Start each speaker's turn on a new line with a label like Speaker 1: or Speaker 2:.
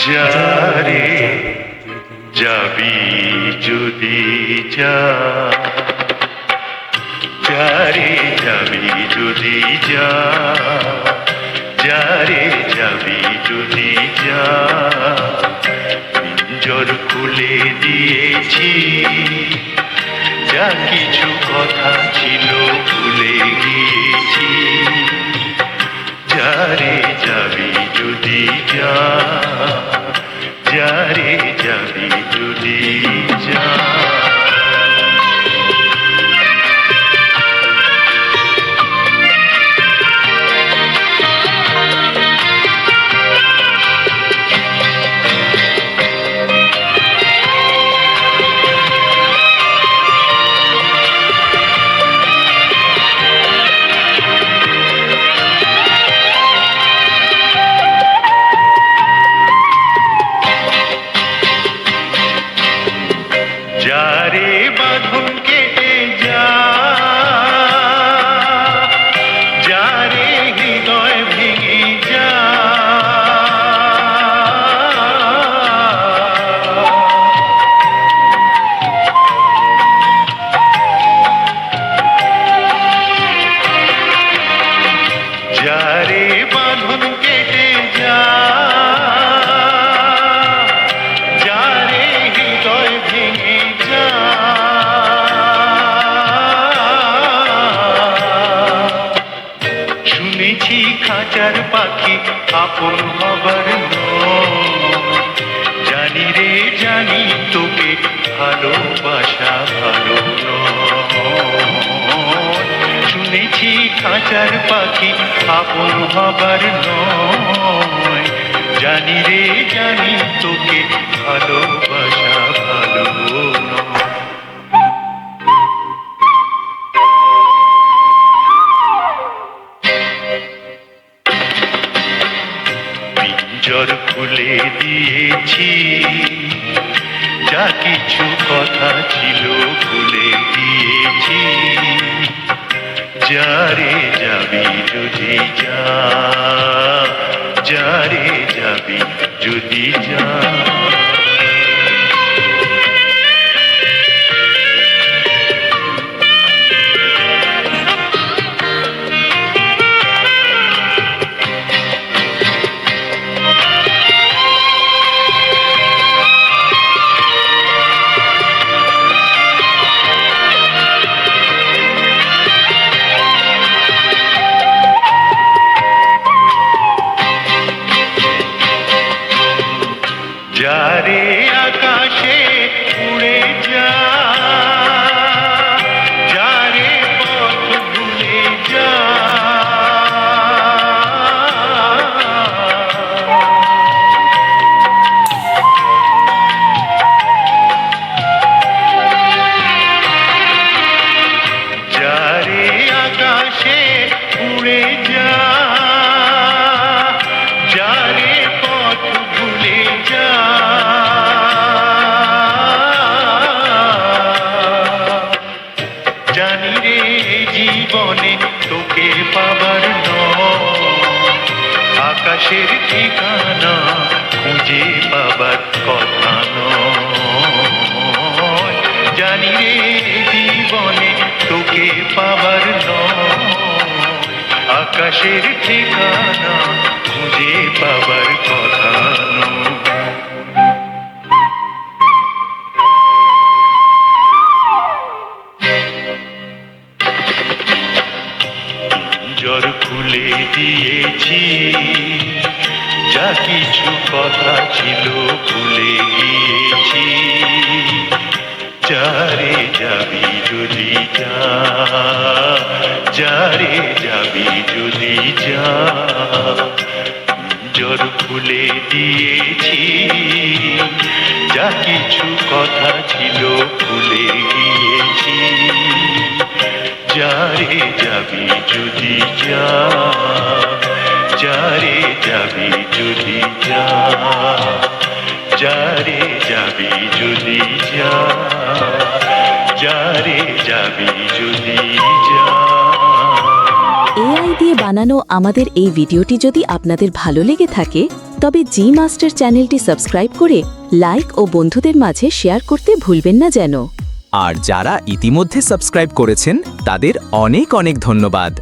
Speaker 1: যারে যাবি যদি যা, যারে যাবি যদি যা, যারে যাবি যদি যা, পিঞ্জর খুলে দিয়েছি, যা কিছু কথা ছিল ভুলে গিয়েছি। যারে যাবি যদি যা, যারে যাবি যদি যা। যারে বাঁধন কেটে যা, যারে হৃদয় ভেঙে যা, যারে বাঁধন কেটে যা, যারে হৃদয় ভেঙে যা। শুনেছি খাঁচার পাখি আপন হবার নয়, জানি রে জানি তোকে ভালোবাসা ভালো নয়। শুনেছি খাঁচার পাখি আপন হবার নয়, জানি রে জানি তোকে ভালোবাসা ভালো নয়। পিঞ্জর খুলে দিয়েছি, যা কিছু কথা ছিল ভুলে গিয়েছি। যারে যাবি যদি যা, যারে যাবি যদি যা। যারে আকাশে উড়ে যা, যারে পথ ভুলে যা, যারে আকাশে উড়ে যা, যারে পথ ভুলে যা। জানি রে জীবনে তোকে পাবার নয়, আকাশের ঠিকানা খুঁজে পাবার কথা নয়। জানি রে জীবনে তোকে পাবার নয়, আকাশের ঠিকানা খুঁজে পাবার কথা নয়। পিঞ্জর খুলে দিয়েছি, যা কিছু কথা ছিল ভুলে গিয়েছি। যারে যাবি যদি যা, যারে যাবি যদি যা। পিঞ্জর খুলে দিয়েছি, যা কিছু কথা ছিল ভুলে গিয়েছি। যারে যাবি যদি যা, যারে যাবি যদি যা, যারে যাবি যদি যা, যারে যাবি যদি যা।
Speaker 2: এআই দিয়ে বানানো আমাদের এই ভিডিওটি যদি আপনাদের ভালো লেগে থাকে তবে জি মাস্টার চ্যানেলটি সাবস্ক্রাইব করে লাইক ও বন্ধুদের মাঝে শেয়ার করতে ভুলবেন না যেন।
Speaker 3: আর যারা ইতিমধ্যে সাবস্ক্রাইব করেছেন তাদের অনেক অনেক ধন্যবাদ।